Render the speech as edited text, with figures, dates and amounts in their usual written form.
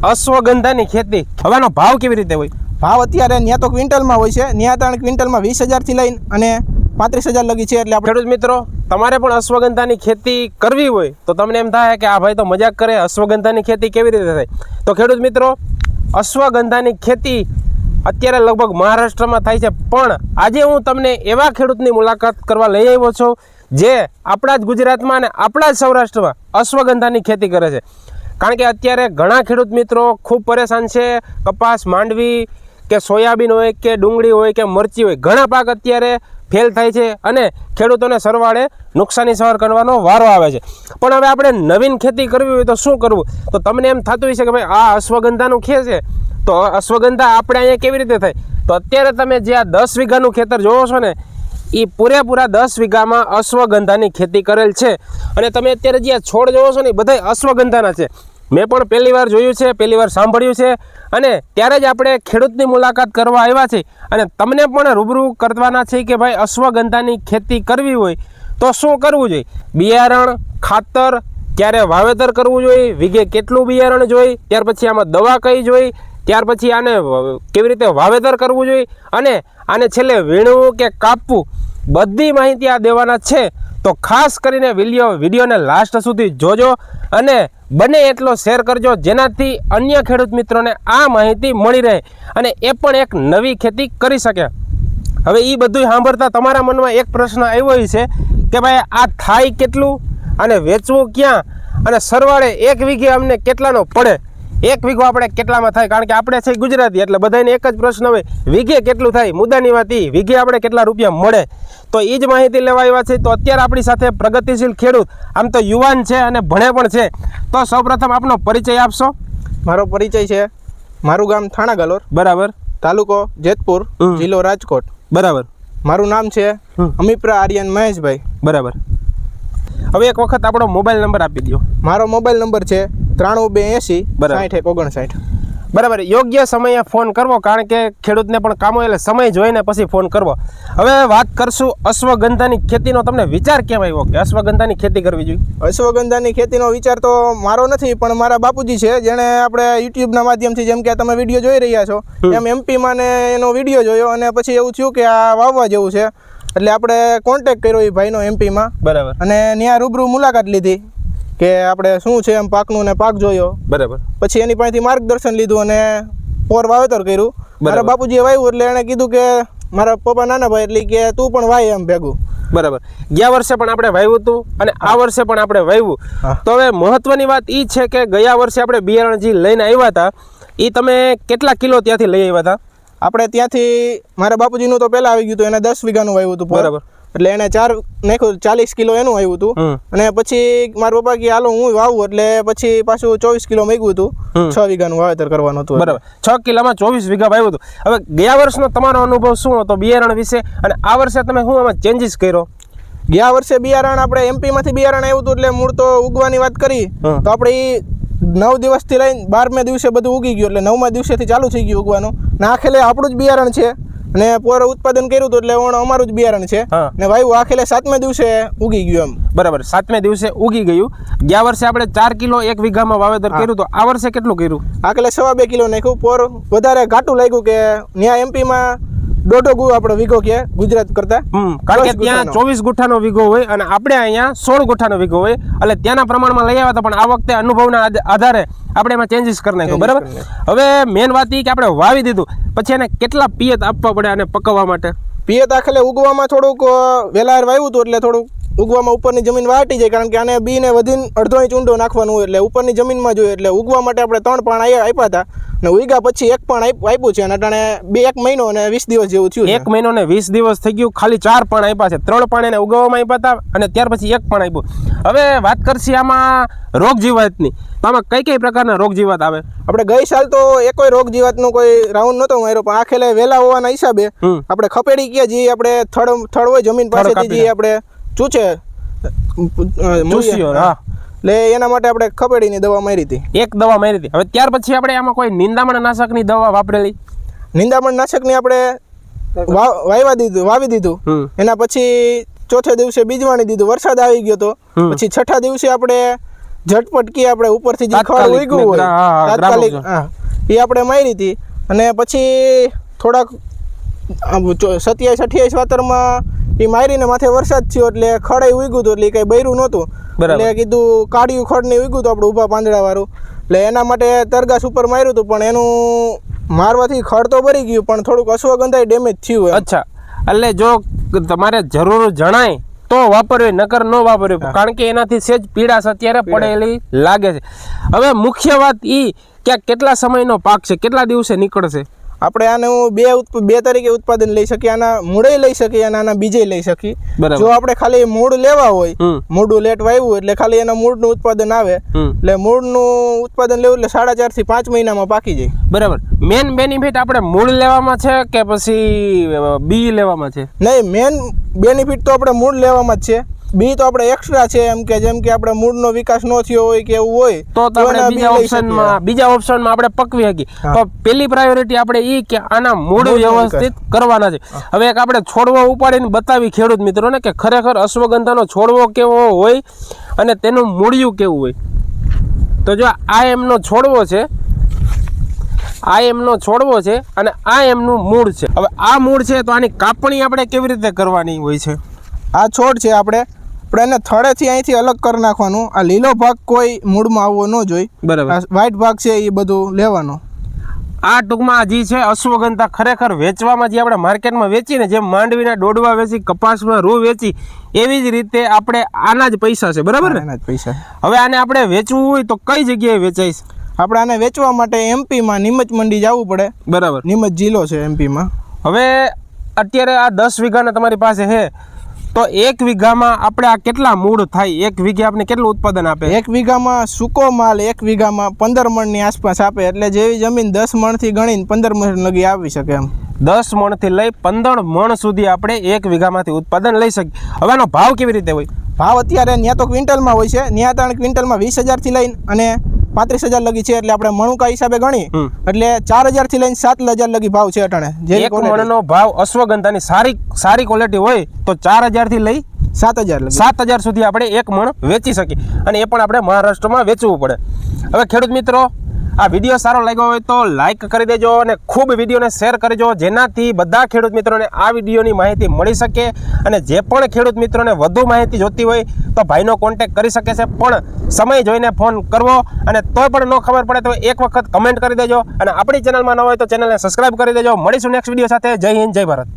અશ્વગંધાની ખેતી હવાનો ભાવ કેવી રીતે હોય? ભાવ અત્યારે ત્યાં તો ક્વિન્ટલમાં હોય છે, ત્યાં તાણ ક્વિન્ટલમાં 20,000 થી લઈને અને 35,000 લગી છે. એટલે ખેડૂત મિત્રો, તમારે પણ અશ્વગંધાની ખેતી કરવી હોય તો તમને એમ થાય કે આ ભાઈ તો મજાક કરે, અશ્વગંધાની ખેતી કેવી રીતે થાય? તો ખેડૂત મિત્રો, અશ્વગંધાની ખેતી અત્યારે લગભગ મહારાષ્ટ્રમાં થાય છે, પણ આજે હું તમને એવા ખેડૂતની મુલાકાત કરવા લઈ આવ્યો છું જે આપણા જ ગુજરાતમાં અને આપણા જ સૌરાષ્ટ્રમાં અશ્વગંધાની ખેતી કરે છે. કારણ કે અત્યારે ઘણા ખેડૂત મિત્રો ખૂબ પરેશાન છે. કપાસ, માંડવી કે સોયાબીન હોય કે ડુંગળી હોય કે મરચી હોય, ઘણા પાક અત્યારે ફેલ થાય છે અને ખેડૂતોને સરવાળે નુકસાની સહન કરવાનો વારો આવે છે. પણ હવે આપણે નવીન ખેતી કરવી હોય તો શું કરવું? તો તમને એમ થતું હશે કે ભાઈ આ અશ્વગંધાનું ખેત છે, તો અશ્વગંધા આપણે અહીંયા કેવી રીતે થાય? તો અત્યારે તમે જે આ 10 વીઘાનું ખેતર જોવો છો ને, એ પૂરેપૂરા 10 વીઘામાં અશ્વગંધાની ખેતી કરેલ છે. અને તમે અત્યારે જે આ છોડ જોવો છો ને, એ બધા અશ્વગંધાના છે. મેં પણ પહેલી વાર જોયું છે, પહેલી વાર સાંભળ્યું છે, અને ત્યારે જ આપણે ખેડૂતની મુલાકાત કરવા આવ્યા છે અને તમને પણ રૂબરૂ કરવાના છે કે ભાઈ અશ્વગંધાની ખેતી કરવી હોય તો શું કરવું જોઈએ? બિયારણ, ખાતર, ક્યારે વાવેતર કરવું જોઈએ, વીઘે કેટલું બિયારણ જોઈએ, ત્યાર પછી આમાં દવા કઈ જોઈએ, ત્યાર પછી આને કેવી રીતે વાવેતર કરવું જોઈએ, અને આને છેલ્લે વીણવું કે કાપવું, બધી માહિતી આ દેવાના છે. તો ખાસ કરીને વિડીયોને લાસ્ટ સુધી જોજો અને બને એટલો શેર કરજો, જેનાથી અન્ય ખેડૂત મિત્રોને આ માહિતી મળી રહે અને એ પણ એક નવી ખેતી કરી શકે. હવે એ બધું સાંભળતા તમારા મનમાં એક પ્રશ્ન આવ્યો છે કે ભાઈ આ થાય કેટલું અને વેચવું ક્યાં, અને સરવાળે એક વીઘે અમને કેટલાનો પડે? એક વીઘો આપણે કેટલામાં થાય? કારણ કે આપણે છે ગુજરાતી, એટલે બધાને એક જ પ્રશ્ન હોય, વીઘે કેટલું થાય? મુદ્દાની વાત એ વીઘે આપણે કેટલા રૂપિયા મળે? તો એ જ માહિતી લેવા આવ્યા છે. તો અત્યારે આપણી સાથે પ્રગતિશીલ ખેડૂત, આમ તો યુવાન છે અને ભણે પણ છે. તો સૌપ્રથમ આપનો પરિચય આપશો? મારો પરિચય છે, મારું ગામ થાણા ગલોર, બરાબર, તાલુકો જેતપુર, જિલ્લો રાજકોટ, બરાબર. મારું નામ છે અમીપ્રા આર્યન મહેશભાઈ, બરાબર. હવે એક વખત આપણો મોબાઈલ નંબર આપી દો. મારો મોબાઈલ નંબર છે 9382 60 59. બરાબર. યોગ્ય સમયે ફોન કરવો, કારણ કે ખેડૂતને પણ કામ હોય એટલે સમય જોઈને પછી ફોન કરવો. હવે વાત કરશું અશ્વગંધાની ખેતીનો. તમને વિચાર કેમ આવ્યો કે અશ્વગંધાની ખેતી કરવી જોઈએ? અશ્વગંધાની ખેતીનો વિચાર તો મારો નથી, પણ મારા બાપુજી છે, જેણે આપણે યુટ્યુબના માધ્યમથી, જેમ કે તમે વિડીયો જોઈ રહ્યા છો એમ એમપીમાં ને એનો વિડીયો જોયો અને પછી એવું થયું કે આ વાવવા જેવું છે, એટલે આપણે કોન્ટેક્ટ કર્યો એ ભાઈનો એમપીમાં. બરાબર. અને ત્યાં રૂબરૂ મુલાકાત લીધી કે આપણે શું છે એમ પાકનું, ને પાક જોયો. બરાબર. પછી એની પાસેથી માર્ગદર્શન લીધું અને પોર વાવેતર કર્યું. મારા બાપુજીએ વાવ્યું એટલે એણે કીધું કે મારા પપ્પા નાના ભાઈ એટલે કે તું પણ વાય એમ ભેગું. બરાબર. ગયા વર્ષે પણ આપણે વાવ્યું હતું અને આ વર્ષે પણ આપણે વાવ્યું. તો હવે મહત્વની વાત એ છે કે ગયા વર્ષે આપણે બિયારણ જે લઈને આવ્યા હતા એ તમે કેટલા કિલો ત્યાંથી લઈ આવ્યા હતા? આપણે ત્યાંથી મારા બાપુજીનું તો પહેલાં આવી ગયું હતું, એને 10 વીઘાનું વાવ્યું હતું. બરાબર. એટલે એને 4 નાખ્યું, 40 કિલો એનું આવ્યું હતું. અને પછી મારા પપ્પા કે હાલો હું વાવું, એટલે પછી પાછું 24 કિલો મૂક્યું હતું. 6 વીઘાનું વાવેતર કરવાનું હતું. બરાબર. 6 કિલોમાં 24 વીઘા વાવ્યું હતું. હવે ગયા વર્ષનો તમારો અનુભવ શું હતો બિયારણ વિશે, અને આ વર્ષે તમે શું આમાં ચેન્જીસ કર્યો? ગયા વર્ષે બિયારણ આપણે એમપીમાંથી બિયારણ આવ્યું હતું, એટલે મૂળ તો ઉગવાની વાત કરી તો આપણે 9 દિવસથી લઈને 12મે દિવસે બધું ઉગી ગયું, એટલે 9મા દિવસેથી ચાલુ થઈ ગયું ઉગવાનું. ને આખેલે આપણું જ બિયારણ છે અને પોર ઉત્પાદન કર્યું હતું, એટલે અમારું જ બિયારણ છે. ને વાયુ આખેલે 7મે દિવસે ઉગી ગયું એમ. બરાબર. 7મે દિવસે ઉગી ગયું. ગયા વર્ષે આપણે 4 કિલો એક વીઘામાં વાવેતર કર્યું, તો આ વર્ષે કેટલું કર્યું? આખેલે 2.5 કિલો નાખ્યું. પોર વધારે ઘાટું લાગ્યું કે ત્યાં એમપીમાં 1.5 ગુ આપણો વીઘો કે ગુજરાત કરતા, કારણ કે ત્યાં 24 ગુઠાનો વીઘો હોય અને આપણે અહીંયા 16 ગુઠાનો વીઘો હોય, એટલે ત્યાંના પ્રમાણમાં લઈ આવ્યા હતા. પણ આ વખતે અનુભવના આધારે આપણે એમાં ચેન્જીસ કરી નાખ્યું. બરાબર. હવે મેન વાત એ કે આપણે વાવી દીધું પછી એને કેટલા પિયત આપવા પડે અને પકવવા માટે? પિયત આખેલે ઉગવામાં થોડુંક વેલાર વાવ્યું હતું, એટલે થોડુંક ઉગવામાં ઉપરની જમીન વાટી જાય, કારણ કે આને બીને વધીને 1.5 ઇંચ ઊંડો નાખવાનું હોય, એટલે ઉપરની જમીનમાં જોઈએ. એટલે ઉગવા માટે આપણે 3 પાણ આપ્યા હતા ને ઉગ્યા પછી 1 પાણ આપ્યું છે, અને અટાણે 1 મહિનો અને 20 દિવસ જેવું થયું. 1 મહિનો ને 20 દિવસ થઈ ગયું. ખાલી 4 પાણ આપ્યા છે. 3 પાણ એને ઉગાવવામાં આપ્યા હતા અને ત્યાર પછી 1 પાણ આપ્યું. હવે વાત કરશી આમાં રોગ જીવાતની. તો આમાં કઈ પ્રકારના રોગ જીવાત આવે? આપણે ગઈ સાલ તો એકોય રોગ જીવાતનો કોઈ રાઉન્ડ નહોતો માર્યો, પણ આખેલે વહેલા હોવાના હિસાબે આપણે ખપેડી કે જે આપણે થડ હોય જમીન પાસેથી જે આપણે ચૂચે એટલે એના માટે આપણે ખપેડીની દવા મારી હતી. 1 દવા મારી હતી. હવે ત્યાર પછી આપણે આમાં કોઈ નિંદામણ નાશકની દવા વાપરેલી? નિંદામણ નાશકની આપણે વાવી દીધું. એના પછી 4થે દિવસે બીજવાણી દીધું. વરસાદ આવી ગયો તો પછી 6થા દિવસે આપણે ઝટપટ કી આપણે ઉપરથી જે ખડ તાત્કાલિક ઉગ્યું હોય હા, હા, તાત્કાલિક ગ્રામોફોન. હા એ આપણે મારી હતી અને પછી થોડાક 27-28 વાતરમાં એ મારીને માથે વરસાદ થયો એટલે ખડાઈ ઉગ્યું હતું એટલે ઈ કઈ બૈરું નહોતું બરાબર. એટલે કીધું કાળિયું ખડ ને ઉગ્યું હતું આપણે ઊભા પાંદડા વાળું એટલે એના માટે તરગાસ ઉપર માર્યું હતું પણ એનું મારવાથી ખડ તો ભરી ગયું પણ થોડુંક અશ્વગંધા ડેમેજ થયું એમ. અચ્છા એટલે જો તમારે જરૂર જણાય તો વાપરવી નકર ન વાપરવી કારણ કે એનાથી સેજ પીડાશ અત્યારે પડેલી લાગે છે. હવે મુખ્ય વાત ઈ કે આ કેટલા સમયનો પાક છે, કેટલા દિવસે નીકળશે? આપણે આને બે તરીકે ઉત્પાદન લઈ શકીએ, આના મૂળે લઈ શકીએ અને આના બીજે લઈ શકીએ. બરાબર. જો આપણે ખાલી મૂળ લેવા હોય, હમ. મૂળું લેટ વાવ્યું એટલે ખાલી એના મૂળનું ઉત્પાદન આવે એટલે મૂળનું ઉત્પાદન લેવું એટલે 4.5 થી 5 મહિનામાં પાકી જાય. બરાબર. મેન બેનિફિટ આપણે મૂળ લેવામાં છે કે પછી બી લેવામાં છે? નહીં, મેન બેનિફિટ તો આપણે મૂળ લેવામાં જ છે. બી તો આપણે એક્સ્ટ્રા છે એમ કે જેમ કે આપણે મૂળનો વિકાસ ન થયો હોય કે એવું હોય તો આપણે એના બી લઈ શકીએ. બીજા ઓપ્શનમાં આપણે પકવી શકીએ. હા. તો પેલી પ્રાયોરિટી આપણે ઈ કે આના મૂળ મૂળનો વ્યવસ્થિત કરવાના છે. હવે એક આપણે છોડવો ઉપાડીને બતાવી ખેડૂત મિત્રોને કે ખરેખર અશ્વગંધાનો છોડવો કેવો હોય અને તેનું મૂળિયું કેવું હોય. તો જો આ એમનો છોડવો છે, આ એમનો છોડવો છે અને આ એમનું મૂળ છે. હવે આ મૂળ છે તો આની કાપણી આપણે કેવી રીતે કરવાની હોય છે? આ છોડ છે આપણે એને થડેથી અહીંથી અલગ કરી નાખવાનું. આ લીલો ભાગ કોઈ મૂળમાં આવવો ન જોઈએ. બરાબર. આ વ્હાઈટ ભાગ છે એ બધું લેવાનો. આ ટૂંકમાં જે છે અશ્વગંધા ખરેખર વેચવામાં જે આપણે માર્કેટમાં વેચીને જેમ માંડવીના ડોડવા વેચી, કપાસમાં રૂ વેચી, એવી જ રીતે આપણે આના જ પૈસા છે. બરાબર ને? એના જ પૈસા. હવે આને આપણે વેચવું હોય તો કઈ જગ્યાએ વેચાય છે? આપણે આને વેચવા માટે એમપીમાં નીમચ મંડી જવું પડે. બરાબર. નીમચ જિલ્લો છે એમપીમાં. હવે અત્યારે આ 10 વીઘાના તમારી પાસે છે તો 1 વીઘામાં આપણે આ કેટલા મૂળ થાય? 1 વીઘે આપણે કેટલું ઉત્પાદન આપે? 1 વીઘામાં સૂકો માલ 1 વીઘામાં 15 મણની આસપાસ આપે. એટલે જેવી જમીન 10 મણથી ગણીને 15 મણ લગી આવી શકે એમ. 10 મણથી લઈ 15 મણ સુધી આપણે 1 વીઘામાંથી ઉત્પાદન લઈ શકીએ. હવે આનો ભાવ કેવી રીતે હોય? ભાવ અત્યારે ત્યાં તો ક્વિન્ટલમાં હોય છે. ત્યાં ત્રણ ક્વિન્ટલમાં 20,000 થી લઈને અને 35,000 લગી છે. એટલે આપણે મણુકા હિસાબે ગણી એટલે 4,000 થી લઈને 7,000 લગી ભાવ છે અટાણે. એક મણનો ભાવ અશ્વગંધાની સારી ક્વોલિટી હોય તો 4,000 થી લઈ 7,000 લગી 7,000 સુધી આપણે 1 મણ વેચી શકીએ અને એ પણ આપણે મહારાષ્ટ્રમાં વેચવું પડે. હવે ખેડૂત મિત્રો, આ વિડીયો સારો લાગ્યો હોય તો લાઈક કરી દેજો અને ખૂબ વિડીયોને શેર કરજો જેનાથી બધા ખેડૂત મિત્રોને આ વિડીયોની માહિતી મળી શકે અને જે પણ ખેડૂત મિત્રોને વધુ માહિતી જોતી હોય તો ભાઈનો કોન્ટેક્ટ કરી શકે છે. પણ સમય જોઈને ફોન કરવો અને તોય પણ ન ખબર પડે તો એક વખત કમેન્ટ કરી દેજો અને આપણી ચેનલમાં ન હોય તો ચેનલને સબસ્ક્રાઈબ કરી દેજો. મળીશું નેક્સ્ટ વિડીયો સાથે. જય હિન્દ, જય ભારત.